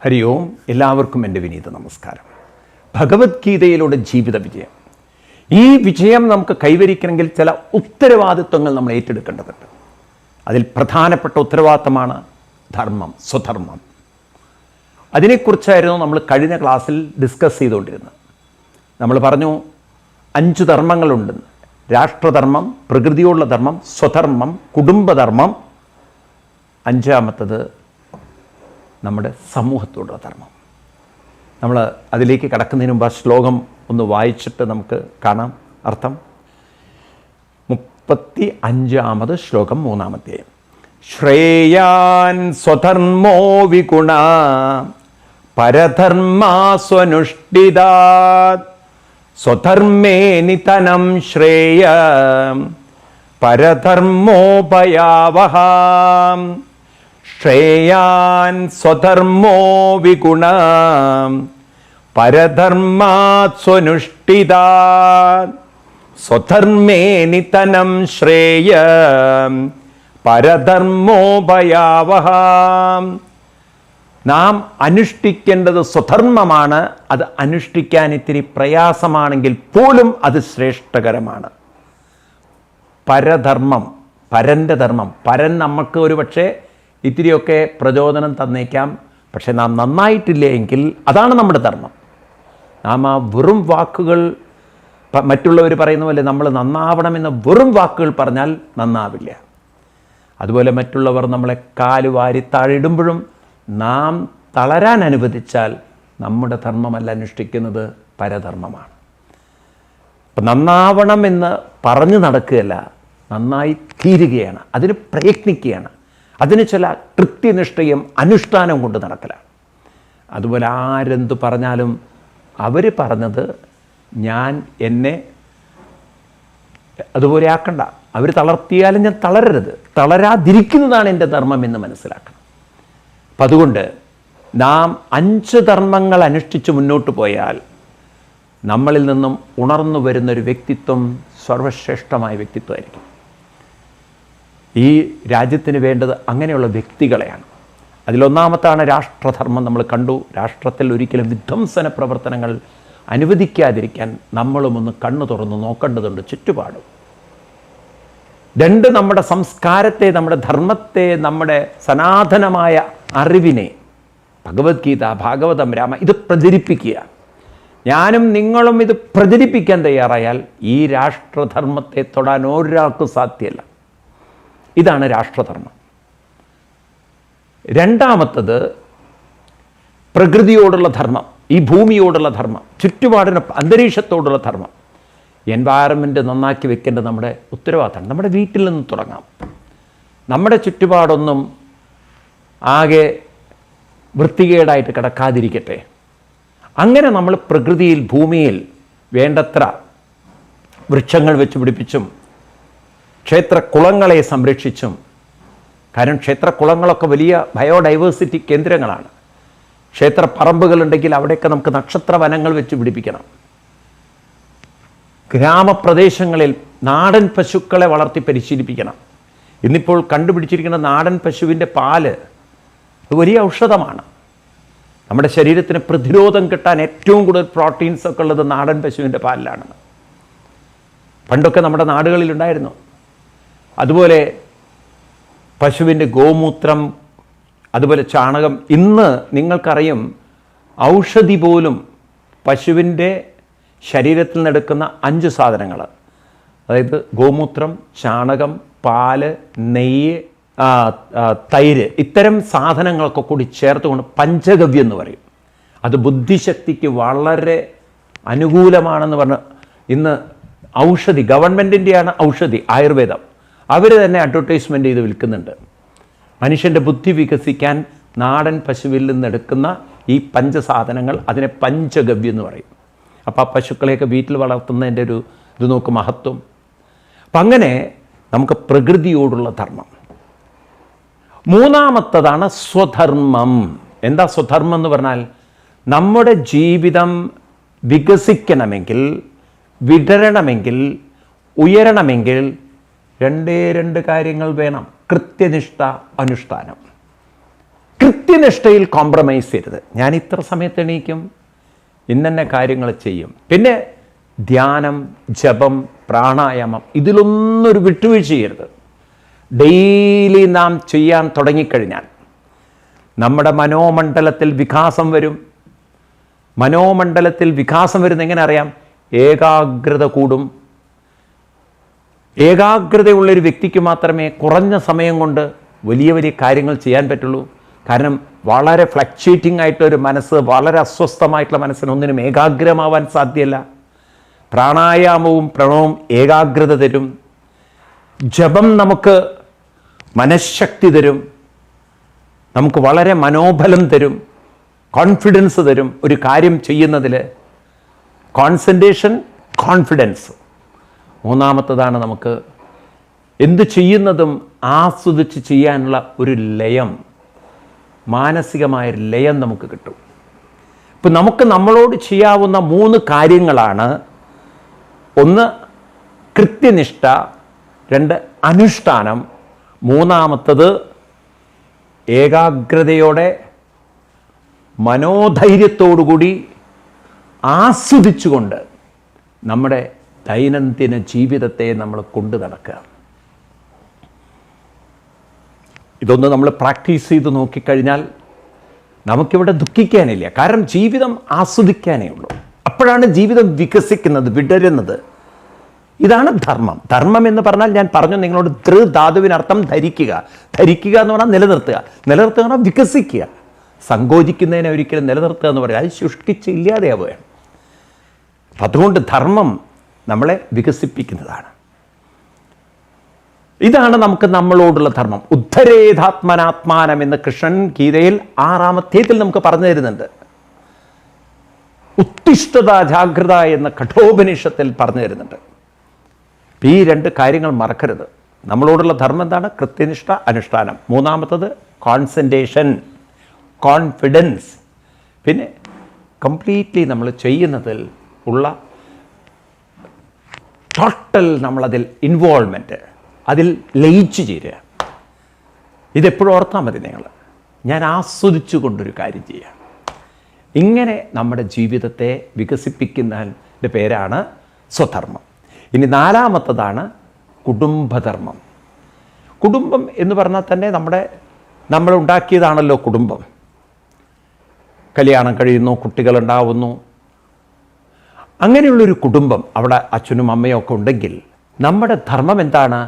ഹരി ഓം. എല്ലാവർക്കും എൻ്റെ വിനീത നമസ്കാരം. ഭഗവത്ഗീതയിലൂടെ ജീവിത വിജയം. ഈ വിജയം നമുക്ക് കൈവരിക്കണമെങ്കിൽ ചില ഉത്തരവാദിത്വങ്ങൾ നമ്മൾ ഏറ്റെടുക്കേണ്ടതുണ്ട്. അതിൽ പ്രധാനപ്പെട്ട ഉത്തരവാദിത്തമാണ് ധർമ്മം, സ്വധർമ്മം. അതിനെക്കുറിച്ചായിരുന്നു നമ്മൾ കഴിഞ്ഞ ക്ലാസ്സിൽ ഡിസ്കസ് ചെയ്തുകൊണ്ടിരുന്നത്. നമ്മൾ പറഞ്ഞു 5 ധർമ്മങ്ങളുണ്ടെന്ന്. രാഷ്ട്രധർമ്മം, പ്രകൃതിയോടുള്ള ധർമ്മം, സ്വധർമ്മം, കുടുംബധർമ്മം, 5ാമത്തത് നമ്മുടെ സമൂഹത്തോടുള്ള ധർമ്മം. നമ്മൾ അതിലേക്ക് കടക്കുന്നതിന് മുമ്പ് ആ ശ്ലോകം ഒന്ന് വായിച്ചിട്ട് നമുക്ക് കാണാം അർത്ഥം. 35ാമത് ശ്ലോകം, 3ാമത്തെ. ശ്രേയാൻ സ്വധർമ്മോ വിഗുണ പരധർമാ സ്വനുഷ്ഠിതാത് സ്വധർമ്മേ നിതനം ശ്രേയ പരധർമ്മോപയാവഹാം. ശ്രേയാൻ സ്വധർമ്മോ വിഗുണ പരധർമാത് സ്വനുഷ്ഠിതാത് സ്വധർമ്മേ നിതനം ശ്രേയ പരധർമ്മോപയാവഹാം. നാം അനുഷ്ഠിക്കേണ്ടത് സ്വധർമ്മമാണ്. അത് അനുഷ്ഠിക്കാൻ ഇത്തിരി പ്രയാസമാണെങ്കിൽ പോലും അത് ശ്രേഷ്ഠകരമാണ്. പരധർമ്മം, പരൻ്റെ ധർമ്മം. പരൻ നമുക്ക് ഒരു പക്ഷേ ഇത്തിരിയൊക്കെ പ്രചോദനം തന്നേക്കാം. പക്ഷെ നാം നന്നായിട്ടില്ല എങ്കിൽ അതാണ് നമ്മുടെ ധർമ്മം. നാം ആ വെറും വാക്കുകൾ, മറ്റുള്ളവർ പറയുന്ന പോലെ നമ്മൾ നന്നാവണമെന്ന് വെറും വാക്കുകൾ പറഞ്ഞാൽ നന്നാവില്ല. അതുപോലെ മറ്റുള്ളവർ നമ്മളെ കാല് വാരി താഴിടുമ്പോഴും നാം തളരാൻ അനുവദിച്ചാൽ നമ്മുടെ ധർമ്മമല്ല അനുഷ്ഠിക്കുന്നത്, പരധർമ്മമാണ്. അപ്പം നന്നാവണമെന്ന് പറഞ്ഞു നടക്കുകയല്ല, നന്നായി തീരുകയാണ്, അതിന് പ്രയത്നിക്കുകയാണ്. അതിന് ചില കൃത്യനിഷ്ഠയും അനുഷ്ഠാനം കൊണ്ട് നടക്കലാണ്. അതുപോലെ ആരെന്തു പറഞ്ഞാലും അവർ പറഞ്ഞത് ഞാൻ എന്നെ അതുപോലെ ആക്കണ്ട. അവർ തളർത്തിയാലും ഞാൻ തളരരുത്. തളരാതിരിക്കുന്നതാണ് എൻ്റെ ധർമ്മം എന്ന് മനസ്സിലാക്കണം. അപ്പം അതുകൊണ്ട് നാം 5 ധർമ്മങ്ങൾ അനുഷ്ഠിച്ച് മുന്നോട്ട് പോയാൽ നമ്മളിൽ നിന്നും ഉണർന്നു വരുന്നൊരു വ്യക്തിത്വം സർവശ്രേഷ്ഠമായ വ്യക്തിത്വമായിരിക്കും. ഈ രാജ്യത്തിന് വേണ്ടത് അങ്ങനെയുള്ള വ്യക്തികളെയാണ്. അതിലൊന്നാമത്താണ് രാഷ്ട്രധർമ്മം. നമ്മൾ കണ്ടു, രാഷ്ട്രത്തിൽ ഒരിക്കലും വിധ്വംസന പ്രവർത്തനങ്ങൾ അനുവദിക്കാതിരിക്കാൻ നമ്മളും ഒന്ന് കണ്ണു തുറന്ന് നോക്കേണ്ടതുണ്ട്, ചുറ്റുപാടും. 2, നമ്മുടെ സംസ്കാരത്തെ, നമ്മുടെ ധർമ്മത്തെ, നമ്മുടെ സനാതനമായ അറിവിനെ, ഭഗവത്ഗീത, ഭാഗവതം, രാമ, ഇത് പ്രചരിപ്പിക്കുക. ഞാനും നിങ്ങളും ഇത് പ്രചരിപ്പിക്കാൻ തയ്യാറായാൽ ഈ രാഷ്ട്രധർമ്മത്തെ തൊടാൻ ഒരാൾക്കും സാധ്യമല്ല. ഇതാണ് രാഷ്ട്രധർമ്മം. 2ാമത്തത് പ്രകൃതിയോടുള്ള ധർമ്മം, ഈ ഭൂമിയോടുള്ള ധർമ്മം, ചുറ്റുപാടിന് അന്തരീക്ഷത്തോടുള്ള ധർമ്മം. എൻവയറമെൻറ്റ് നന്നാക്കി വെക്കേണ്ടത് നമ്മുടെ ഉത്തരവാദിത്തമാണ്. നമ്മുടെ വീട്ടിൽ നിന്ന് തുടങ്ങാം. നമ്മുടെ ചുറ്റുപാടൊന്നും ആകെ വൃത്തികേടായിട്ട് കിടക്കാതിരിക്കട്ടെ. അങ്ങനെ നമ്മൾ പ്രകൃതിയിൽ, ഭൂമിയിൽ വേണ്ടത്ര വൃക്ഷങ്ങൾ വെച്ച് പിടിപ്പിച്ചും ക്ഷേത്രക്കുളങ്ങളെ സംരക്ഷിച്ചും, കാരണം ക്ഷേത്രക്കുളങ്ങളൊക്കെ വലിയ ബയോഡൈവേഴ്സിറ്റി കേന്ദ്രങ്ങളാണ്. ക്ഷേത്ര പറമ്പുകളുണ്ടെങ്കിൽ അവിടെയൊക്കെ നമുക്ക് നക്ഷത്ര വനങ്ങൾ വെച്ച് പിടിപ്പിക്കണം. ഗ്രാമപ്രദേശങ്ങളിൽ നാടൻ പശുക്കളെ വളർത്തി പരിശീലിപ്പിക്കണം. ഇന്നിപ്പോൾ കണ്ടുപിടിച്ചിരിക്കുന്ന നാടൻ പശുവിൻ്റെ പാല് വലിയ ഔഷധമാണ്. നമ്മുടെ ശരീരത്തിന് പ്രതിരോധം കിട്ടാൻ ഏറ്റവും കൂടുതൽ പ്രോട്ടീൻസൊക്കെ ഉള്ളത് നാടൻ പശുവിൻ്റെ പാലിലാണ്. പണ്ടൊക്കെ നമ്മുടെ നാടുകളിലുണ്ടായിരുന്നു. അതുപോലെ പശുവിൻ്റെ ഗോമൂത്രം, അതുപോലെ ചാണകം. ഇന്ന് നിങ്ങൾക്കറിയും, ഔഷധി പോലും പശുവിൻ്റെ ശരീരത്തിൽ നിന്നെടുക്കുന്ന 5 സാധനങ്ങൾ, അതായത് ഗോമൂത്രം, ചാണകം, പാല്, നെയ്യ്, തൈര്, ഇത്തരം സാധനങ്ങളൊക്കെ കൂടി ചേർത്തുകൊണ്ട് പഞ്ചഗവ്യം എന്ന് പറയും. അത് ബുദ്ധിശക്തിക്ക് വളരെ അനുകൂലമാണെന്ന് പറഞ്ഞ് ഇന്ന് ഔഷധി, ഗവൺമെൻറ്റിൻ്റെയാണ് ഔഷധി, ആയുർവേദം, അവർ തന്നെ അഡ്വർടൈസ്മെൻറ്റ് ചെയ്ത് വിൽക്കുന്നുണ്ട്. മനുഷ്യൻ്റെ ബുദ്ധി വികസിക്കാൻ നാടൻ പശുവിൽ നിന്നെടുക്കുന്ന ഈ പഞ്ചസാധനങ്ങൾ, അതിനെ പഞ്ചഗവ്യം എന്ന് പറയും. അപ്പോൾ ആ പശുക്കളെയൊക്കെ വീട്ടിൽ വളർത്തുന്നതിൻ്റെ ഒരു ഇത് നോക്ക്, മഹത്വം. അപ്പം അങ്ങനെ നമുക്ക് പ്രകൃതിയോടുള്ള ധർമ്മം. 3ാമത്തതാണ് സ്വധർമ്മം. എന്താ സ്വധർമ്മം എന്ന് പറഞ്ഞാൽ, നമ്മുടെ ജീവിതം വികസിക്കണമെങ്കിൽ, വിടരണമെങ്കിൽ, ഉയരണമെങ്കിൽ 2 കാര്യങ്ങൾ വേണം. കൃത്യനിഷ്ഠ, അനുഷ്ഠാനം. കൃത്യനിഷ്ഠയിൽ കോംപ്രമൈസ് ചെയ്യരുത്. ഞാൻ ഇത്ര സമയത്ത് എണീക്കും, ഇന്നെ കാര്യങ്ങൾ ചെയ്യും. പിന്നെ ധ്യാനം, ജപം, പ്രാണായാമം, ഇതിലൊന്നൊരു വിട്ടുവീഴ്ച ചെയ്യരുത്. ഡെയിലി നാം ചെയ്യാൻ തുടങ്ങിക്കഴിഞ്ഞാൽ നമ്മുടെ മനോമണ്ഡലത്തിൽ വികാസം വരും. മനോമണ്ഡലത്തിൽ വികാസം വരുന്ന എങ്ങനെ അറിയാം? ഏകാഗ്രത കൂടും. ഏകാഗ്രതയുള്ളൊരു വ്യക്തിക്ക് മാത്രമേ കുറഞ്ഞ സമയം കൊണ്ട് വലിയ വലിയ കാര്യങ്ങൾ ചെയ്യാൻ പറ്റുള്ളൂ. കാരണം വളരെ ഫ്ലക്ച്വേറ്റിംഗ് ആയിട്ടൊരു മനസ്സ്, വളരെ അസ്വസ്ഥമായിട്ടുള്ള മനസ്സിനൊന്നിനും ഏകാഗ്രമാവാൻ സാധ്യമല്ല. പ്രാണായാമവും പ്രണവവും ഏകാഗ്രത തരും. ജപം നമുക്ക് മനഃശക്തി തരും, നമുക്ക് വളരെ മനോബലം തരും, കോൺഫിഡൻസ് തരും. ഒരു കാര്യം ചെയ്യുന്നതിൽ കോൺസെൻട്രേഷൻ, കോൺഫിഡൻസ്. മൂന്നാമത്തതാണ് നമുക്ക് എന്ത് ചെയ്യുന്നതും ആസ്വദിച്ച് ചെയ്യാനുള്ള ഒരു ലയം, മാനസികമായ ലയം നമുക്ക് കിട്ടും. ഇപ്പം നമുക്ക് നമ്മളോട് ചെയ്യാവുന്ന 3 കാര്യങ്ങളാണ്. 1 കൃത്യനിഷ്ഠ, 2 അനുഷ്ഠാനം, 3 ഏകാഗ്രതയോടെ മനോധൈര്യത്തോടുകൂടി ആസ്വദിച്ചുകൊണ്ട് നമ്മുടെ ദൈനംദിന ജീവിതത്തെ നമ്മൾ കൊണ്ടു നടക്കുക. ഇതൊന്ന് നമ്മൾ പ്രാക്ടീസ് ചെയ്ത് നോക്കിക്കഴിഞ്ഞാൽ നമുക്കിവിടെ ദുഃഖിക്കാനില്ല. കാരണം ജീവിതം ആസ്വദിക്കാനേ ഉള്ളൂ. അപ്പോഴാണ് ജീവിതം വികസിക്കുന്നത്, വിടരുന്നത്. ഇതാണ് ധർമ്മം. ധർമ്മം എന്ന് പറഞ്ഞാൽ ഞാൻ പറഞ്ഞു നിങ്ങളോട്, ധാതുവിനർത്ഥം ധരിക്കുക. ധരിക്കുക എന്ന് പറഞ്ഞാൽ നിലനിർത്തുക. നിലനിർത്തുക എന്ന് പറഞ്ഞാൽ വികസിക്കുക. സങ്കോചിക്കുന്നതിനെ ഒരിക്കലും നിലനിർത്തുക എന്ന് പറയാം, അത് ശുഷ്കിച്ച് ഇല്ലാതെയാവുകയാണ്. അതുകൊണ്ട് ധർമ്മം നമ്മളെ വികസിപ്പിക്കുന്നതാണ്. ഇതാണ് നമുക്ക് നമ്മളോടുള്ള ധർമ്മം. ഉദ്ധരേധാത്മനാത്മാനം എന്ന് കൃഷ്ണൻ ഗീതയിൽ 6-ാം അധ്യായത്തിൽ നമുക്ക് പറഞ്ഞു തരുന്നുണ്ട്. ഉത്തിഷ്ഠത ജാഗ്രത എന്ന കഠോപനിഷത്തിൽ പറഞ്ഞു തരുന്നുണ്ട്. ഈ 2 കാര്യങ്ങൾ മറക്കരുത്. നമ്മളോടുള്ള ധർമ്മം എന്താണ്? കൃത്യനിഷ്ഠ, അനുഷ്ഠാനം. 3 കോൺസെൻട്രേഷൻ, കോൺഫിഡൻസ്. പിന്നെ കംപ്ലീറ്റ്ലി നമ്മൾ ചെയ്യുന്നതിൽ ഉള്ള ടോട്ടൽ നമ്മളതിൽ ഇൻവോൾവ്മെൻറ്റ്, അതിൽ ലയിച്ചു ചേരുക. ഇതെപ്പോഴും ഓർത്താൽ മതി നിങ്ങൾ. ഞാൻ ആസ്വദിച്ചു കൊണ്ടൊരു കാര്യം ചെയ്യുക. ഇങ്ങനെ നമ്മുടെ ജീവിതത്തെ വികസിപ്പിക്കുന്നതിൻ്റെ പേരാണ് സ്വധർമ്മം. ഇനി 4 കുടുംബധർമ്മം. കുടുംബം എന്ന് പറഞ്ഞാൽ തന്നെ നമ്മൾ ഉണ്ടാക്കിയതാണല്ലോ കുടുംബം. കല്യാണം കഴിയുന്നു, കുട്ടികളുണ്ടാവുന്നു. അങ്ങനെയുള്ളൊരു കുടുംബം, അവിടെ അച്ഛനും അമ്മയും ഒക്കെ ഉണ്ടെങ്കിൽ നമ്മുടെ ധർമ്മം എന്താണ്?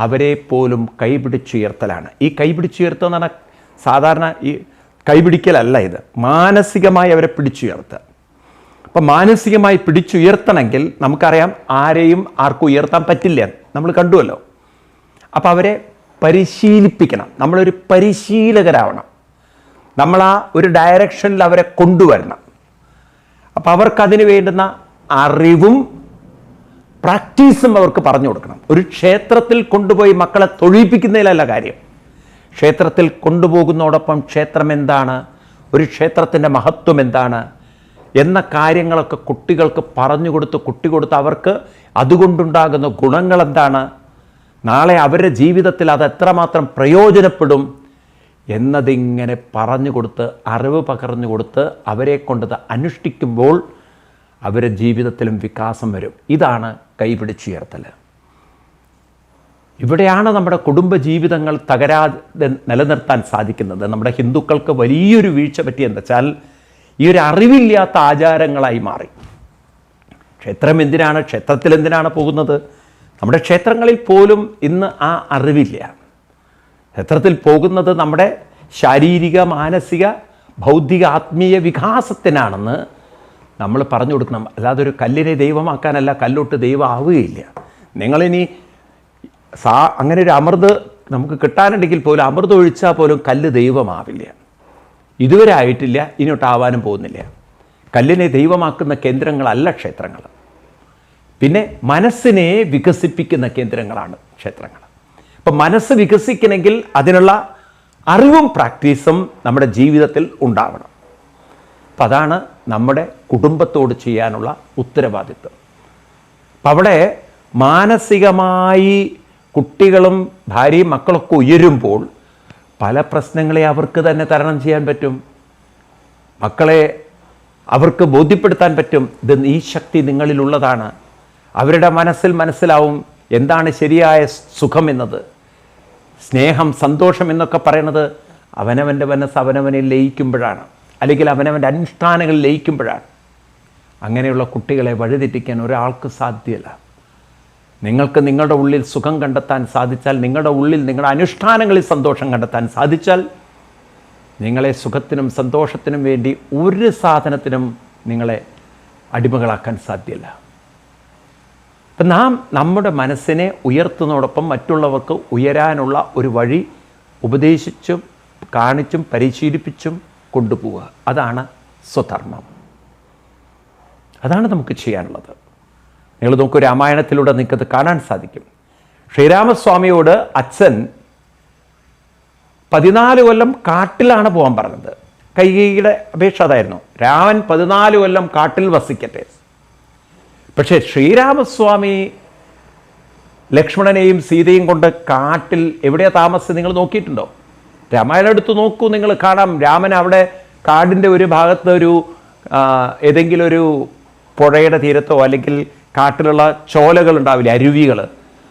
അവരെ പോലും കൈപിടിച്ചുയർത്തലാണ്. ഈ കൈപിടിച്ചുയർത്തുക എന്ന് പറഞ്ഞാൽ സാധാരണ ഈ കൈപിടിക്കലല്ല, ഇത് മാനസികമായി അവരെ പിടിച്ചുയർത്തുക. അപ്പം മാനസികമായി പിടിച്ചുയർത്തണമെങ്കിൽ നമുക്കറിയാം ആരെയും ആർക്കും ഉയർത്താൻ പറ്റില്ല, നമ്മൾ കണ്ടുവല്ലോ. അപ്പം അവരെ പരിശീലിപ്പിക്കണം. നമ്മളൊരു പരിശീലകരാവണം. നമ്മൾ ആ ഒരു ഡയറക്ഷനിൽ അവരെ കൊണ്ടുവരണം. അപ്പം അവർക്കതിന് വേണ്ടുന്ന അറിവും പ്രാക്ടീസും അവർക്ക് പറഞ്ഞു കൊടുക്കണം. ഒരു ക്ഷേത്രത്തിൽ കൊണ്ടുപോയി മക്കളെ തൊഴിപ്പിക്കുന്നതിലല്ല കാര്യം. ക്ഷേത്രത്തിൽ കൊണ്ടുപോകുന്നതോടൊപ്പം ക്ഷേത്രം എന്താണ്, ഒരു ക്ഷേത്രത്തിൻ്റെ മഹത്വം എന്താണ് എന്ന കാര്യങ്ങളൊക്കെ കുട്ടികൾക്ക് പറഞ്ഞു കൊടുത്ത് അവർക്ക് അതുകൊണ്ടുണ്ടാകുന്ന ഗുണങ്ങൾ എന്താണ്, നാളെ അവരുടെ ജീവിതത്തിൽ അത് എത്രമാത്രം പ്രയോജനപ്പെടും എന്നതിങ്ങനെ പറഞ്ഞു കൊടുത്ത്, അറിവ് പകർന്നു കൊടുത്ത് അവരെ കൊണ്ടത് അനുഷ്ഠിക്കുമ്പോൾ അവരുടെ ജീവിതത്തിലും വികാസം വരും. ഇതാണ് കൈപിടിച്ചുയർത്തൽ. ഇവിടെയാണ് നമ്മുടെ കുടുംബജീവിതങ്ങൾ തകരാതെ നിലനിർത്താൻ സാധിക്കുന്നത്. നമ്മുടെ ഹിന്ദുക്കൾക്ക് വലിയൊരു വീഴ്ച പറ്റിയെന്ന് വെച്ചാൽ ഈ ഒരു അറിവില്ലാത്ത ആചാരങ്ങളായി മാറി. ക്ഷേത്രം എന്തിനാണ്, ക്ഷേത്രത്തിൽ എന്തിനാണ് പോകുന്നത്? നമ്മുടെ ക്ഷേത്രങ്ങളിൽ പോലും ഇന്ന് ആ അറിവില്ല. ക്ഷേത്രത്തിൽ പോകുന്നത് നമ്മുടെ ശാരീരിക, മാനസിക, ബൗദ്ധിക, ആത്മീയ വികാസത്തിനാണെന്ന് നമ്മൾ പറഞ്ഞു കൊടുക്കണം. അല്ലാതെ ഒരു കല്ലിനെ ദൈവമാക്കാനല്ല, കല്ലോട്ട് ദൈവം ആവുകയില്ല. നിങ്ങളിനി അങ്ങനെ ഒരു അമൃത് നമുക്ക് കിട്ടാനുണ്ടെങ്കിൽ പോലും അമൃത് ഒഴിച്ചാൽ പോലും കല്ല് ദൈവമാവില്ല. ഇതുവരെ ആയിട്ടില്ല, ഇനിയൊട്ടാവാനും പോകുന്നില്ല. കല്ലിനെ ദൈവമാക്കുന്ന കേന്ദ്രങ്ങളല്ല ക്ഷേത്രങ്ങൾ. പിന്നെ മനസ്സിനെ വികസിപ്പിക്കുന്ന കേന്ദ്രങ്ങളാണ് ക്ഷേത്രങ്ങൾ. അപ്പം മനസ്സ് വികസിക്കണമെങ്കിൽ അതിനുള്ള അറിവും പ്രാക്ടീസും നമ്മുടെ ജീവിതത്തിൽ ഉണ്ടാവണം. അപ്പം അതാണ് നമ്മുടെ കുടുംബത്തോട് ചെയ്യാനുള്ള ഉത്തരവാദിത്വം. അപ്പം അവിടെ മാനസികമായി കുട്ടികളും ഭാര്യയും മക്കളൊക്കെ ഉയരുമ്പോൾ പല പ്രശ്നങ്ങളെ അവർക്ക് തന്നെ തരണം ചെയ്യാൻ പറ്റും. മക്കളെ അവർക്ക് ബോധ്യപ്പെടുത്താൻ പറ്റും, ഇത് ഈ ശക്തി നിങ്ങളിലുള്ളതാണ്. അവരുടെ മനസ്സിലാവും എന്താണ് ശരിയായ സുഖം എന്നത്. സ്നേഹം, സന്തോഷം എന്നൊക്കെ പറയുന്നത് അവനവൻ്റെ മനസ്സ് അവനവനെ ലയിക്കുമ്പോഴാണ്, അല്ലെങ്കിൽ അവനവൻ്റെ അനുഷ്ഠാനങ്ങളിൽ ലയിക്കുമ്പോഴാണ്. അങ്ങനെയുള്ള കുട്ടികളെ വഴിതെറ്റിക്കാൻ ഒരാൾക്ക് സാധ്യമല്ല. നിങ്ങൾക്ക് നിങ്ങളുടെ ഉള്ളിൽ സുഖം കണ്ടെത്താൻ സാധിച്ചാൽ, നിങ്ങളുടെ ഉള്ളിൽ നിങ്ങളുടെ അനുഷ്ഠാനങ്ങളിൽ സന്തോഷം കണ്ടെത്താൻ സാധിച്ചാൽ, നിങ്ങളെ സുഖത്തിനും സന്തോഷത്തിനും വേണ്ടി ഒരു സാധനത്തിനും നിങ്ങളെ അടിമകളാക്കാൻ സാധ്യമല്ല. അപ്പം നാം നമ്മുടെ മനസ്സിനെ ഉയർത്തുന്നതോടൊപ്പം മറ്റുള്ളവർക്ക് ഉയരാനുള്ള ഒരു വഴി ഉപദേശിച്ചും കാണിച്ചും പരിശീലിപ്പിച്ചും കൊണ്ടുപോവുക. അതാണ് സ്വധർമ്മം. അതാണ് നമുക്ക് ചെയ്യാനുള്ളത്. നിങ്ങൾ നോക്കൂ, രാമായണത്തിലൂടെ നിങ്ങൾക്കത് കാണാൻ സാധിക്കും. ശ്രീരാമസ്വാമിയോട് അച്ഛൻ 14 കൊല്ലം കാട്ടിലാണ് പോകാൻ പറഞ്ഞത്. കൈകേയിയുടെ അപേക്ഷ അതായിരുന്നു, രാമൻ 14 കൊല്ലം കാട്ടിൽ വസിക്കട്ടെ. പക്ഷേ ശ്രീരാമസ്വാമി ലക്ഷ്മണനെയും സീതയും കൊണ്ട് കാട്ടിൽ എവിടെയാണ് താമസം നിങ്ങൾ നോക്കിയിട്ടുണ്ടോ? രാമായണം എടുത്ത് നോക്കൂ, നിങ്ങൾ കാണാം. രാമൻ അവിടെ കാടിൻ്റെ ഒരു ഭാഗത്ത് ഏതെങ്കിലും ഒരു പുഴയുടെ തീരത്തോ അല്ലെങ്കിൽ കാട്ടിലുള്ള ചോലകൾ ഉണ്ടാവില്ലേ, അരുവികൾ,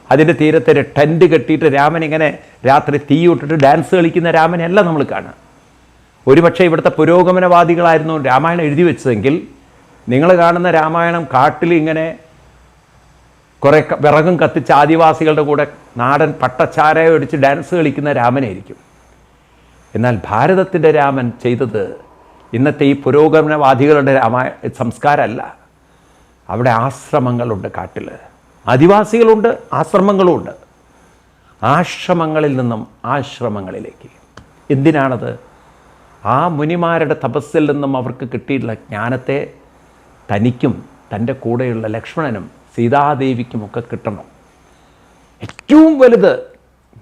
അതിൻ്റെ തീരത്ത് ഒരു ടെൻറ്റ് കെട്ടിയിട്ട് രാമൻ ഇങ്ങനെ രാത്രി തീ ഇട്ടിട്ട് ഡാൻസ് കളിക്കുന്ന രാമനെയല്ല നമ്മൾ കാണുക. ഒരുപക്ഷെ ഇവിടുത്തെ പുരോഗമനവാദികളായിരുന്നു രാമായണം എഴുതി വെച്ചതെങ്കിൽ നിങ്ങൾ കാണുന്ന രാമായണം കാട്ടിൽ ഇങ്ങനെ കുറേ വിറകും കത്തിച്ച് ആദിവാസികളുടെ കൂടെ നാടൻ പട്ടച്ചാരയോ അടിച്ച് ഡാൻസ് കളിക്കുന്ന രാമനായിരിക്കും. എന്നാൽ ഭാരതത്തിൻ്റെ രാമൻ ചെയ്തത് ഇന്നത്തെ ഈ പുരോഗമനവാദികളുടെ സംസ്കാരമല്ല. അവിടെ ആശ്രമങ്ങളുണ്ട്, കാട്ടിൽ ആദിവാസികളുണ്ട്, ആശ്രമങ്ങളുമുണ്ട്. ആശ്രമങ്ങളിൽ നിന്നും ആശ്രമങ്ങളിലേക്ക്. എന്തിനാണത്? ആ മുനിമാരുടെ തപസ്സിൽ നിന്നും അവർക്ക് കിട്ടിയിട്ടുള്ള ജ്ഞാനത്തെ തനിക്കും തൻ്റെ കൂടെയുള്ള ലക്ഷ്മണനും സീതാദേവിക്കുമൊക്കെ കിട്ടണം. ഏറ്റവും വലുത്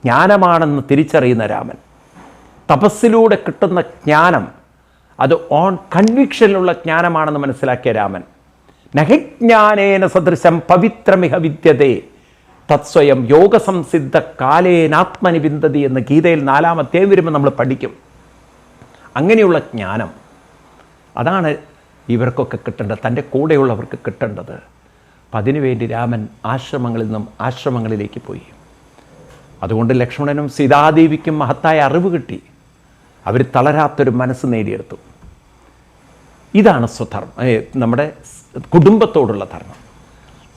ജ്ഞാനമാണെന്ന് തിരിച്ചറിയുന്ന രാമൻ, തപസ്സിലൂടെ കിട്ടുന്ന ജ്ഞാനം അത് ഓൺ കൺവിക്ഷനിലുള്ള ജ്ഞാനമാണെന്ന് മനസ്സിലാക്കിയ രാമൻ, നഹിജ്ഞാനേന സദൃശം പവിത്രമിഹ വിദ്യതേ തത്സ്വയം യോഗസംസിദ്ധ കാലേനാത്മനി വിന്ദതി എന്ന് ഗീതയിൽ 4-ാം അധ്യായം വരുമ്പോൾ നമ്മൾ പഠിക്കും. അങ്ങനെയുള്ള ജ്ഞാനം അതാണ് ഇവർക്കൊക്കെ കിട്ടേണ്ടത്, തൻ്റെ കൂടെയുള്ളവർക്ക് കിട്ടേണ്ടത്. അപ്പം അതിനുവേണ്ടി രാമൻ ആശ്രമങ്ങളിൽ നിന്നും ആശ്രമങ്ങളിലേക്ക് പോയി. അതുകൊണ്ട് ലക്ഷ്മണനും സീതാദേവിക്കും മഹത്തായ അറിവ് കിട്ടി. അവർ തളരാത്തൊരു മനസ്സ് നേടിയെടുത്തു. ഇതാണ് സ്വധർമ്മം, നമ്മുടെ കുടുംബത്തോടുള്ള ധർമ്മം.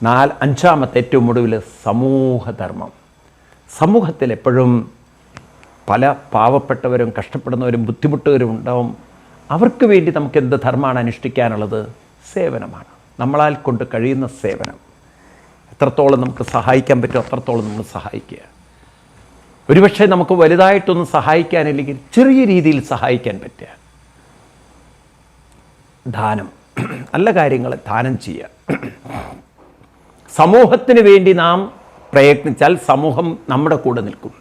5-ാമത്തെ ഏറ്റവും ഒടുവിൽ സമൂഹധർമ്മം. സമൂഹത്തിൽ എപ്പോഴും പല പാവപ്പെട്ടവരും കഷ്ടപ്പെടുന്നവരും ബുദ്ധിമുട്ടുകരും ഉണ്ടാവും. അവർക്ക് വേണ്ടി നമുക്ക് എന്ത് ധർമ്മമാണ് അനുഷ്ഠിക്കാനുള്ളത്? സേവനമാണ്. നമ്മളാൽ കൊണ്ട് കഴിയുന്ന സേവനം. എത്രത്തോളം നമുക്ക് സഹായിക്കാൻ പറ്റുമോ അത്രത്തോളം നമ്മൾ സഹായിക്കുക. ഒരുപക്ഷെ നമുക്ക് വലുതായിട്ടൊന്നും സഹായിക്കാനില്ലെങ്കിൽ ചെറിയ രീതിയിൽ സഹായിക്കാൻ പറ്റുക. ദാനം, നല്ല കാര്യങ്ങൾ ദാനം ചെയ്യുക. സമൂഹത്തിന് വേണ്ടി നാം പ്രയത്നിച്ചാൽ സമൂഹം നമ്മുടെ കൂടെ നിൽക്കും.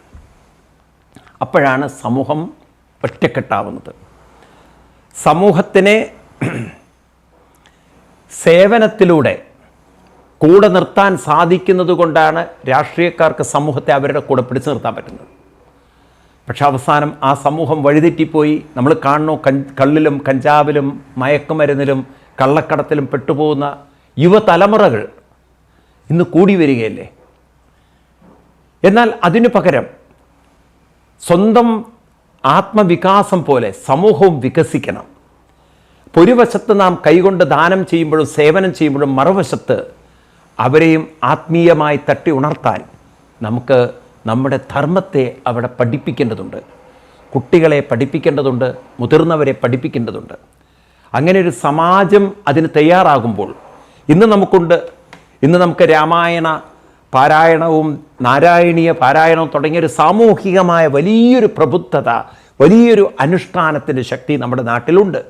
അപ്പോഴാണ് സമൂഹം ഒറ്റക്കെട്ടാവുന്നത്. സമൂഹത്തിനെ സേവനത്തിലൂടെ കൂടെ നിർത്താൻ സാധിക്കുന്നത് കൊണ്ടാണ് രാഷ്ട്രീയക്കാർക്ക് സമൂഹത്തെ അവരുടെ കൂടെ പിടിച്ചു നിർത്താൻ പറ്റുന്നത്. പക്ഷെ അവസാനം ആ സമൂഹം വഴിതെറ്റിപ്പോയി. നമ്മൾ കാണുന്നു, കള്ളിലും കഞ്ചാവിലും മയക്കുമരുന്നിലും കള്ളക്കടത്തിലും പെട്ടുപോകുന്ന യുവതലമുറകൾ ഇന്ന് കൂടി വരികയല്ലേ. എന്നാൽ അതിനു പകരം സ്വന്തം ആത്മവികാസം പോലെ സമൂഹവും വികസിക്കണം. ഒരു വശത്ത് നാം കൈകൊണ്ട് ദാനം ചെയ്യുമ്പോഴും സേവനം ചെയ്യുമ്പോഴും മറുവശത്ത് അവരെയും ആത്മീയമായി തട്ടി ഉണർത്താൻ നമുക്ക് നമ്മുടെ ധർമ്മത്തെ അവിടെ പഠിപ്പിക്കേണ്ടതുണ്ട്. കുട്ടികളെ പഠിപ്പിക്കേണ്ടതുണ്ട്, മുതിർന്നവരെ പഠിപ്പിക്കേണ്ടതുണ്ട്. അങ്ങനെ ഒരു സമാജം അതിന് തയ്യാറാകുമ്പോൾ ഇന്ന് നമുക്ക് രാമായണ പാരായണവും നാരായണീയ പാരായണവും തുടങ്ങിയൊരു സാമൂഹികമായ വലിയൊരു പ്രബുദ്ധത, വലിയൊരു അനുഷ്ഠാനത്തിൻ്റെ ശക്തി നമ്മുടെ നാട്ടിലുണ്ട്.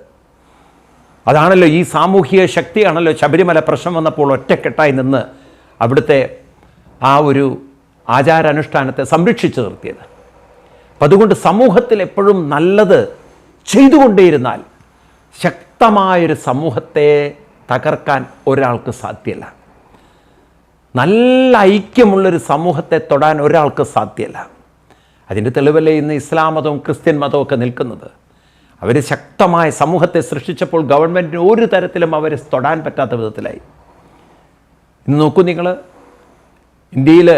അതാണല്ലോ ഈ സാമൂഹിക ശക്തിയാണല്ലോ ശബരിമല പ്രശ്നം വന്നപ്പോൾ ഒറ്റക്കെട്ടായി നിന്ന് അവിടുത്തെ ആ ഒരു ആചാരാനുഷ്ഠാനത്തെ സംരക്ഷിച്ചു നിർത്തിയത്. അപ്പം അതുകൊണ്ട് സമൂഹത്തിൽ എപ്പോഴും നല്ലത് ചെയ്തുകൊണ്ടേയിരുന്നാൽ ശക്തമായൊരു സമൂഹത്തെ തകർക്കാൻ ഒരാൾക്ക് സാധ്യമല്ല. നല്ല ഐക്യമുള്ളൊരു സമൂഹത്തെ തൊടാൻ ഒരാൾക്ക് സാധ്യമല്ല. അതിൻ്റെ തെളിവല്ലേ ഇന്ന് ഇസ്ലാം മതവും ക്രിസ്ത്യൻ മതവും ഒക്കെ നിൽക്കുന്നത്. അവർ ശക്തമായ സമൂഹത്തെ സൃഷ്ടിച്ചപ്പോൾ ഗവൺമെൻറ്റിന് ഒരു തരത്തിലും അവരെ തൊടാൻ പറ്റാത്ത വിധത്തിലായി. ഇന്ന് നോക്കൂ നിങ്ങൾ, ഇന്ത്യയിൽ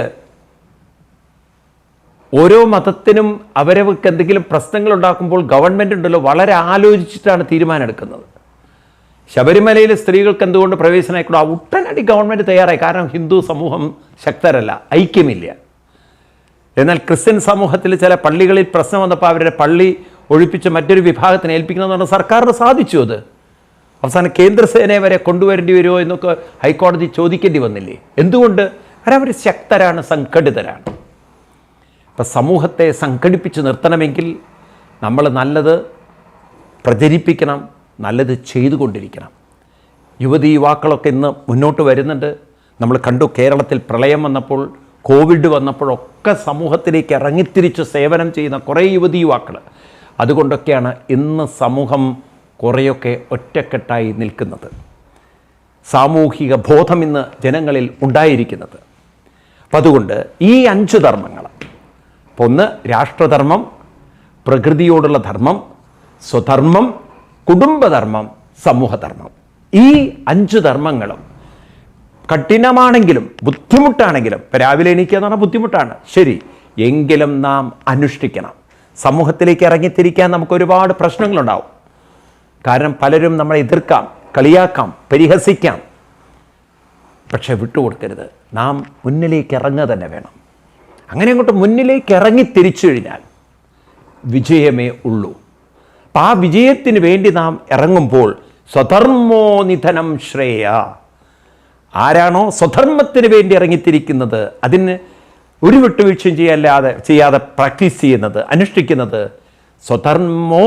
ഓരോ മതത്തിനും അവരവർക്ക് എന്തെങ്കിലും പ്രശ്നങ്ങൾ ഉണ്ടാക്കുമ്പോൾ ഗവൺമെൻറ് ഉണ്ടല്ലോ വളരെ ആലോചിച്ചിട്ടാണ് തീരുമാനം എടുക്കുന്നത്. ശബരിമലയിൽ സ്ത്രീകൾക്ക് എന്തുകൊണ്ട് പ്രവേശനമായിക്കൂടാ, ഉടനടി ഗവൺമെൻറ് തയ്യാറായി. കാരണം ഹിന്ദു സമൂഹം ശക്തരല്ല, ഐക്യമില്ല. എന്നാൽ ക്രിസ്ത്യൻ സമൂഹത്തിൽ ചില പള്ളികളിൽ പ്രശ്നം വന്നപ്പോൾ അവരുടെ പള്ളി ഒഴിപ്പിച്ച് മറ്റൊരു വിഭാഗത്തിന് ഏൽപ്പിക്കണമെന്ന് പറഞ്ഞാൽ സർക്കാരിന് സാധിച്ചു. അത് അവസാനം കേന്ദ്രസേനയെ വരെ കൊണ്ടുവരേണ്ടി വരുമോ എന്നൊക്കെ ഹൈക്കോടതി ചോദിക്കേണ്ടി വന്നില്ലേ? എന്തുകൊണ്ട്? കാരണം അവർ ശക്തരാണ്, സംഘടിതരാണ്. അപ്പം സമൂഹത്തെ സംഘടിപ്പിച്ച് നിർത്തണമെങ്കിൽ നമ്മൾ നല്ലത് പ്രചരിപ്പിക്കണം, നല്ലത് ചെയ്തുകൊണ്ടിരിക്കണം. യുവതി യുവാക്കളൊക്കെ ഇന്ന് മുന്നോട്ട് വരുന്നുണ്ട്. നമ്മൾ കണ്ടു, കേരളത്തിൽ പ്രളയം വന്നപ്പോൾ, കോവിഡ് വന്നപ്പോഴൊക്കെ സമൂഹത്തിലേക്ക് ഇറങ്ങിത്തിരിച്ച് സേവനം ചെയ്യുന്ന കുറേ യുവതി യുവാക്കൾ. അതുകൊണ്ടൊക്കെയാണ് ഇന്ന് സമൂഹം കുറേയൊക്കെ ഒറ്റക്കെട്ടായി നിൽക്കുന്നത്, സാമൂഹിക ബോധം ഇന്ന് ജനങ്ങളിൽ ഉണ്ടായിരിക്കുന്നത്. അപ്പം അതുകൊണ്ട് ഈ 5 ധർമ്മങ്ങൾ, അപ്പോൾ ഒന്ന് രാഷ്ട്രധർമ്മം, പ്രകൃതിയോടുള്ള ധർമ്മം, സ്വധർമ്മം, കുടുംബധർമ്മം, സമൂഹധർമ്മം. ഈ 5 ധർമ്മങ്ങളും കഠിനമാണെങ്കിലും ബുദ്ധിമുട്ടാണെങ്കിലും, ഇപ്പം രാവിലെ എണീക്കുക എന്ന് പറഞ്ഞാൽ ബുദ്ധിമുട്ടാണ്, ശരി, എങ്കിലും നാം അനുഷ്ഠിക്കണം. സമൂഹത്തിലേക്ക് ഇറങ്ങിത്തിരിക്കാൻ നമുക്ക് ഒരുപാട് പ്രശ്നങ്ങളുണ്ടാവും. കാരണം പലരും നമ്മളെ എതിർക്കാം, കളിയാക്കാം, പരിഹസിക്കാം. പക്ഷെ വിട്ടുകൊടുക്കരുത്. നാം മുന്നിലേക്ക് ഇറങ്ങുക തന്നെ വേണം. അങ്ങനെ അങ്ങോട്ട് മുന്നിലേക്ക് ഇറങ്ങി തിരിച്ചു കഴിഞ്ഞാൽ വിജയമേ ഉള്ളൂ. അപ്പം ആ വിജയത്തിന് വേണ്ടി നാം ഇറങ്ങുമ്പോൾ സ്വധർമ്മോ നിധനം ശ്രേയ. ആരാണോ സ്വധർമ്മത്തിന് വേണ്ടി ഇറങ്ങിത്തിരിക്കുന്നത്, അതിന് ഒരു വിട്ടുവീഴ്ചയും ചെയ്യാതെ പ്രാക്ടീസ് ചെയ്യുന്നത്, അനുഷ്ഠിക്കുന്നത്, സ്വധർമ്മോ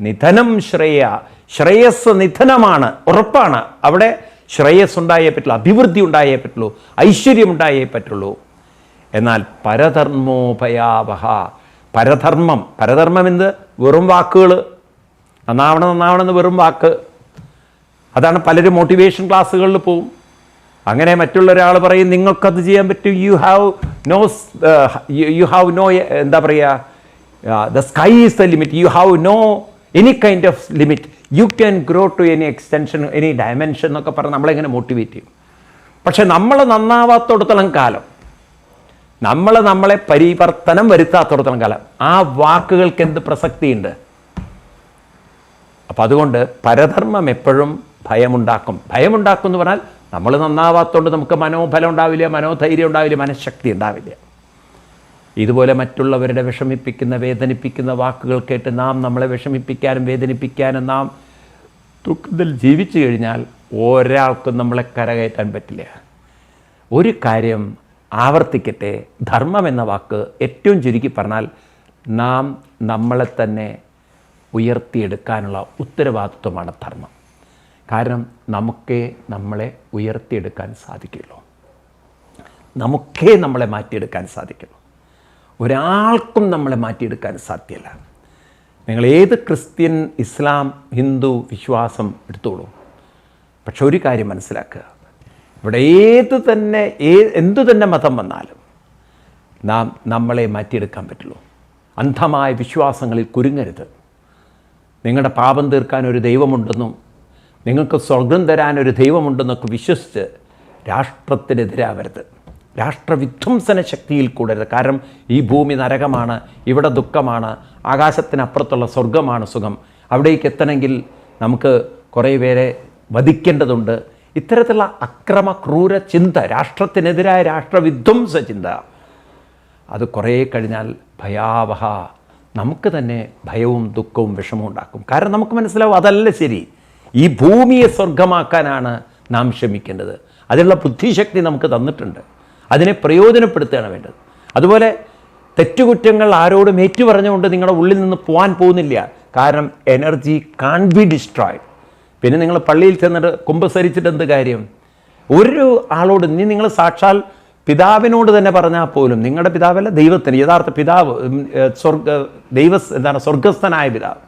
നിധനം ശ്രേയ. ശ്രേയസ് നിധനമാണ്, ഉറപ്പാണ്. അവിടെ ശ്രേയസ് ഉണ്ടായേ പറ്റുള്ളൂ, അഭിവൃദ്ധി ഉണ്ടായേ പറ്റുള്ളൂ, ഐശ്വര്യം ഉണ്ടായേ പറ്റുള്ളൂ. എന്നാൽ പരധർമ്മോ ഭയാവഹ. പരധർമ്മം എന്ത്? വെറും വാക്കുകൾ, നന്നാവണമെന്ന് വെറും വാക്ക്. അതാണ് പലരും മോട്ടിവേഷൻ ക്ലാസ്സുകളിൽ പോവും. അങ്ങനെ മറ്റുള്ള ഒരാൾ പറയും നിങ്ങൾക്കത് ചെയ്യാൻ പറ്റും, യു ഹാവ് നോ എന്താ പറയുക, the sky is the limit, you have no any kind of limit, you can grow to any extension, any dimension എന്നൊക്കെ പറഞ്ഞ് നമ്മളെങ്ങനെ മോട്ടിവേറ്റ് ചെയ്യും. പക്ഷെ നമ്മൾ നന്നാവാത്തോടത്തോളം കാലം, നമ്മളെ പരിവർത്തനം വരുത്താത്തോടത്തോളം കാലം ആ വാക്കുകൾക്ക് എന്ത് പ്രസക്തിയുണ്ട്? അപ്പം അതുകൊണ്ട് പരധർമ്മം എപ്പോഴും ഭയമുണ്ടാക്കും എന്ന് പറഞ്ഞാൽ നമ്മൾ നന്നാവാത്തതുകൊണ്ട് നമുക്ക് മനോബലം ഉണ്ടാവില്ല, മനോധൈര്യം ഉണ്ടാവില്ല, മനഃശക്തി ഉണ്ടാവില്ല. ഇതുപോലെ മറ്റുള്ളവരുടെ വിഷമിപ്പിക്കുന്ന, വേദനിപ്പിക്കുന്ന വാക്കുകൾ കേട്ട് നാം നമ്മളെ വിഷമിപ്പിക്കാനും വേദനിപ്പിക്കാനും നാം ദുഃഖത്തിൽ ജീവിച്ചു കഴിഞ്ഞാൽ ഒരാൾക്കും നമ്മളെ കരകയറ്റാൻ പറ്റില്ല. ഒരു കാര്യം ആവർത്തിക്കട്ടെ, ധർമ്മം എന്ന വാക്ക് ഏറ്റവും ചുരുക്കി പറഞ്ഞാൽ നാം നമ്മളെ തന്നെ ഉയർത്തിയെടുക്കാനുള്ള ഉത്തരവാദിത്വമാണ് ധർമ്മം. കാരണം നമുക്കേ നമ്മളെ ഉയർത്തിയെടുക്കാൻ സാധിക്കുള്ളൂ, നമുക്കേ നമ്മളെ മാറ്റിയെടുക്കാൻ സാധിക്കുള്ളൂ. ഒരാൾക്കും നമ്മളെ മാറ്റിയെടുക്കാൻ സാധ്യമല്ല. നിങ്ങൾ ഏത് ക്രിസ്ത്യൻ, ഇസ്ലാം, ഹിന്ദു വിശ്വാസം എടുത്തോളൂ. പക്ഷെ ഒരു കാര്യം മനസ്സിലാക്കുക, ഇവിടെ എന്തു തന്നെ മതം വന്നാലും നാം നമ്മളെ മാറ്റിയെടുക്കാൻ പറ്റുള്ളൂ. അന്ധമായ വിശ്വാസങ്ങളിൽ കുരുങ്ങരുത്. നിങ്ങളുടെ പാപം തീർക്കാൻ ഒരു ദൈവമുണ്ടെന്നും നിങ്ങൾക്ക് സ്വർഗം തരാൻ ഒരു ദൈവമുണ്ടെന്നൊക്കെ വിശ്വസിച്ച് രാഷ്ട്രത്തിനെതിരാവരുത്, രാഷ്ട്രവിധ്വംസന ശക്തിയിൽ കൂടരുത്. കാരണം ഈ ഭൂമി നരകമാണ്, ഇവിടെ ദുഃഖമാണ്, ആകാശത്തിനപ്പുറത്തുള്ള സ്വർഗമാണ് സുഖം, അവിടേക്ക് എത്തണമെങ്കിൽ നമുക്ക് കുറേ പേരെ വധിക്കേണ്ടതുണ്ട്. ഇത്തരത്തിലുള്ള അക്രമ ക്രൂര ചിന്ത, രാഷ്ട്രത്തിനെതിരായ രാഷ്ട്രവിധ്വംസ ചിന്ത, അത് കുറേ കഴിഞ്ഞാൽ ഭയാവഹ, നമുക്ക് തന്നെ ഭയവും ദുഃഖവും വിഷമവും ഉണ്ടാക്കും. കാരണം നമുക്ക് മനസ്സിലാവും അതല്ല ശരി, ഈ ഭൂമിയെ സ്വർഗമാക്കാനാണ് നാം ശ്രമിക്കേണ്ടത്. അതിനുള്ള ബുദ്ധിശക്തി നമുക്ക് തന്നിട്ടുണ്ട്, അതിനെ പ്രയോജനപ്പെടുത്തുകയാണ് വേണ്ടത്. അതുപോലെ തെറ്റുകുറ്റങ്ങൾ ആരോടും ഏറ്റുപറഞ്ഞുകൊണ്ട് നിങ്ങളുടെ ഉള്ളിൽ നിന്ന് പോകാൻ പോകുന്നില്ല. കാരണം എനർജി കാൺ ബി ഡിസ്ട്രോയ്ഡ്. പിന്നെ നിങ്ങൾ പള്ളിയിൽ ചെന്നിട്ട് കുമ്പസരിച്ചിട്ട് എന്ത് കാര്യം? ഒരു ആളോട് നിങ്ങൾ സാക്ഷാൽ പിതാവിനോട് തന്നെ പറഞ്ഞാൽ പോലും, നിങ്ങളുടെ പിതാവല്ല, ദൈവത്തിന്, യഥാർത്ഥ പിതാവ്, സ്വർഗസ്ഥനായ പിതാവ്,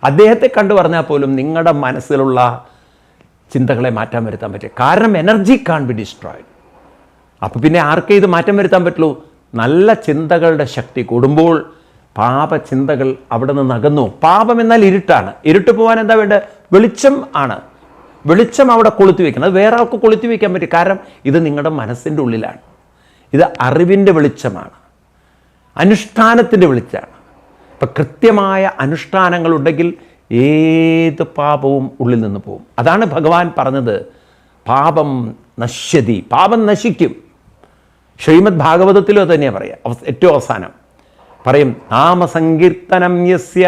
അദ്ദേഹത്തെ കണ്ടു പറഞ്ഞാൽ പോലും നിങ്ങളുടെ മനസ്സിലുള്ള ചിന്തകളെ മാറ്റം വരുത്താൻ പറ്റും. കാരണം എനർജി കാൺ ബി ഡിസ്ട്രോയ്ഡ്. അപ്പോൾ പിന്നെ ആർക്കേ ഇത് മാറ്റം വരുത്താൻ പറ്റുള്ളൂ? നല്ല ചിന്തകളുടെ ശക്തി കൂടുമ്പോൾ പാപചിന്തകൾ അവിടെ നിന്ന് അകന്നു. പാപം എന്നാൽ ഇരുട്ടാണ്. ഇരുട്ട് പോകാൻ എന്താ വേണ്ടത്? വെളിച്ചം ആണ്. വെളിച്ചം അവിടെ കൊളുത്തി വയ്ക്കണം. അത് വേറെ ആൾക്ക് കൊളുത്തി വയ്ക്കാൻ പറ്റും. കാരണം ഇത് നിങ്ങളുടെ മനസ്സിൻ്റെ ഉള്ളിലാണ്. ഇത് അറിവിൻ്റെ വെളിച്ചമാണ്, അനുഷ്ഠാനത്തിൻ്റെ വെളിച്ചമാണ്. ഇപ്പം കൃത്യമായ അനുഷ്ഠാനങ്ങളുണ്ടെങ്കിൽ ഏത് പാപവും ഉള്ളിൽ നിന്ന് പോകും. അതാണ് ഭഗവാൻ പറഞ്ഞത്, പാപം നശ്യതി, പാപം നശിക്കും. ശ്രീമദ് ഭാഗവതത്തിലോ തന്നെയാണ് പറയുക. ഏറ്റവും അവസാനം പറയും, നാമസങ്കീർത്തനം യസ്യ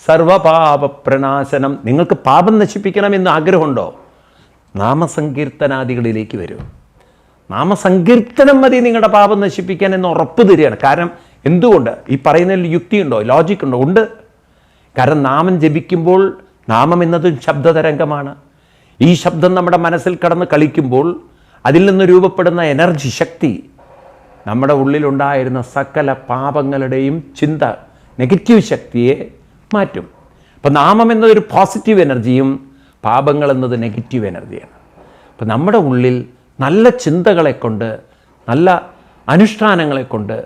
സർവപാപപ്രണാശനം. നിങ്ങൾക്ക് പാപം നശിപ്പിക്കണമെന്ന് ആഗ്രഹമുണ്ടോ? നാമസങ്കീർത്തനാദികളിലേക്ക് വരൂ. നാമസങ്കീർത്തനം മതി നിങ്ങളുടെ പാപം നശിപ്പിക്കാൻ എന്ന് ഉറപ്പ് തരികയാണ്. കാരണം എന്തുകൊണ്ട്? ഈ പറയുന്നതിൽ യുക്തിയുണ്ടോ, ലോജിക്കുണ്ടോ? ഉണ്ട്. കാരണം നാമം ജപിക്കുമ്പോൾ, നാമം എന്നതും ശബ്ദതരംഗമാണ്. ഈ ശബ്ദം നമ്മുടെ മനസ്സിൽ കടന്ന് കളിക്കുമ്പോൾ അതിൽ നിന്ന് രൂപപ്പെടുന്ന എനർജി, ശക്തി നമ്മുടെ ഉള്ളിലുണ്ടായിരുന്ന സകല പാപങ്ങളുടെയും ചിന്ത, നെഗറ്റീവ് ശക്തിയെ മാറ്റും. അപ്പം നാമം എന്നതൊരു പോസിറ്റീവ് എനർജിയും പാപങ്ങൾ എന്നത് നെഗറ്റീവ് എനർജിയാണ്. അപ്പം നമ്മുടെ ഉള്ളിൽ നല്ല ചിന്തകളെ കൊണ്ട്, നല്ല അനുഷ്ഠാനങ്ങളെ കൊണ്ട്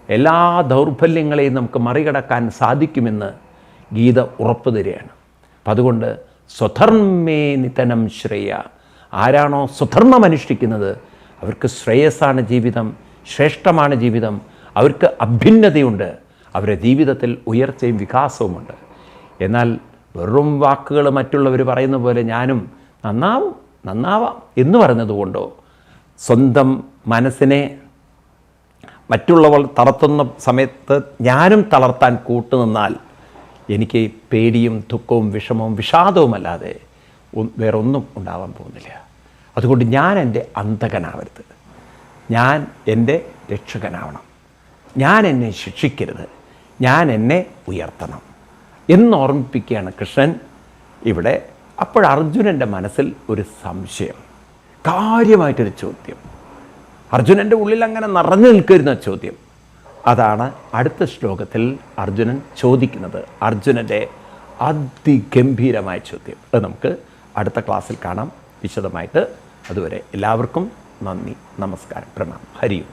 എല്ലാ ദൗർബല്യങ്ങളെയും നമുക്ക് മറികടക്കാൻ സാധിക്കുമെന്ന് ഗീത ഉറപ്പ് തരികയാണ്. അപ്പം അതുകൊണ്ട് സ്വധർമ്മേ നിതനം ശ്രേയ, ആരാണോ സ്വധർമ്മം അനുഷ്ഠിക്കുന്നത് അവർക്ക് ശ്രേയസ്സാണ് ജീവിതം, ശ്രേഷ്ഠമാണ് ജീവിതം, അവർക്ക് അഭ്യുന്നതയുണ്ട്, അവരുടെ ജീവിതത്തിൽ ഉയർച്ചയും വികാസവുമുണ്ട്. എന്നാൽ വെറും വാക്കുകൾ മറ്റുള്ളവർ പറയുന്ന പോലെ ഞാനും നന്നാവാം എന്ന് പറഞ്ഞതുകൊണ്ടോ സ്വന്തം മനസ്സിനെ മറ്റുള്ളവർ തളർത്തുന്ന സമയത്ത് ഞാനും തളർത്താൻ കൂട്ടുനിന്നാൽ എനിക്ക് പേടിയും ദുഃഖവും വിഷമവും വിഷാദവുമല്ലാതെ വേറൊന്നും ഉണ്ടാവാൻ പോകുന്നില്ല. അതുകൊണ്ട് ഞാൻ എൻ്റെ അന്തകനാവരുത്, ഞാൻ എൻ്റെ രക്ഷകനാവണം, ഞാൻ എന്നെ ശിക്ഷിക്കരുത്, ഞാൻ എന്നെ ഉയർത്തണം എന്നോർമ്മിപ്പിക്കുകയാണ് കൃഷ്ണൻ ഇവിടെ. അപ്പോൾ അർജുനൻ്റെ മനസ്സിൽ ഒരു സംശയം, കാര്യമായിട്ടൊരു ചോദ്യം, അർജുനൻ്റെ ഉള്ളിൽ അങ്ങനെ നിറഞ്ഞു നിൽക്കുന്ന ചോദ്യം. അതാണ് അടുത്ത ശ്ലോകത്തിൽ അർജുനൻ ചോദിക്കുന്നത്, അർജുനൻ്റെ അതിഗംഭീരമായ ചോദ്യം. അത് നമുക്ക് അടുത്ത ക്ലാസ്സിൽ കാണാം വിശദമായിട്ട്. അതുവരെ എല്ലാവർക്കും നന്ദി, നമസ്കാരം, പ്രണാമം, ഹരി ഓം.